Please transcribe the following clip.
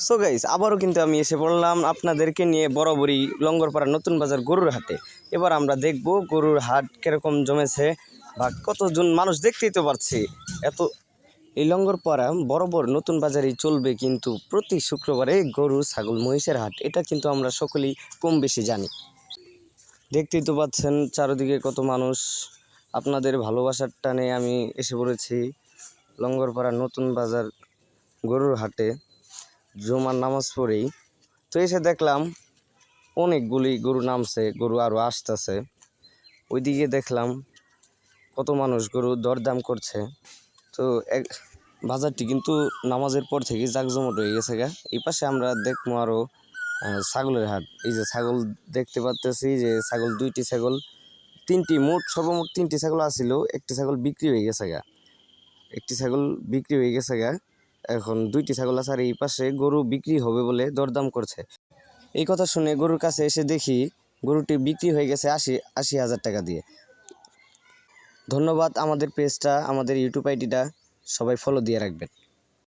So guys, আবারও কিন্তু আমি এসে পড়লাম আপনাদেরকে নিয়ে বরাবরই লঙ্গরপাড়া নতুন বাজার গরুর হাটে। এবার আমরা দেখব গরুর হাট কিরকম জমেছে বা কতজন মানুষ, দেখতেই তো পারছি। এত এই লঙ্গরপাড়া বরাবর নতুন বাজারেই চলবে, কিন্তু প্রতি শুক্রবারে গরু ছাগল মহিষের হাট, এটা কিন্তু আমরা সকলেই কম বেশি জানি। দেখতেই তো পাচ্ছেন চারিদিকে কত মানুষ। আপনাদের ভালোবাসার টানে আমি এসে পড়েছি লঙ্গরপাড়া নতুন বাজার গরুর হাটে জুমার নামাজ পড়েই। তো এসে দেখলাম অনেকগুলি গরু নামছে, গরু আরও আসতেছে। ওইদিকে দেখলাম কত মানুষ গরু দরদাম করছে। তো বাজারটি কিন্তু নামাজের পর থেকে জাঁকজমট হয়ে গেছে গা। এই পাশে আমরা দেখবো আরও ছাগলের হাট। এই যে ছাগল দেখতে পাচ্তেছি, যে ছাগল দুইটি ছাগল, সর্বমোট তিনটি ছাগল আসছিল, একটি ছাগল বিক্রি হয়ে গেছে গা। এখন দুইটি ছাগল আছে, আর এই পাশে গরু বিক্রি হবে বলে দরদাম করছে। এই কথা শুনে গরুর কাছে এসে দেখি গরুটি বিক্রি হয়ে গেছে ৮০,০০০ টাকা দিয়ে। ধন্যবাদ। আমাদের পেজটা, আমাদের ইউটিউব আইডিটা সবাই ফলো দিয়ে রাখবেন।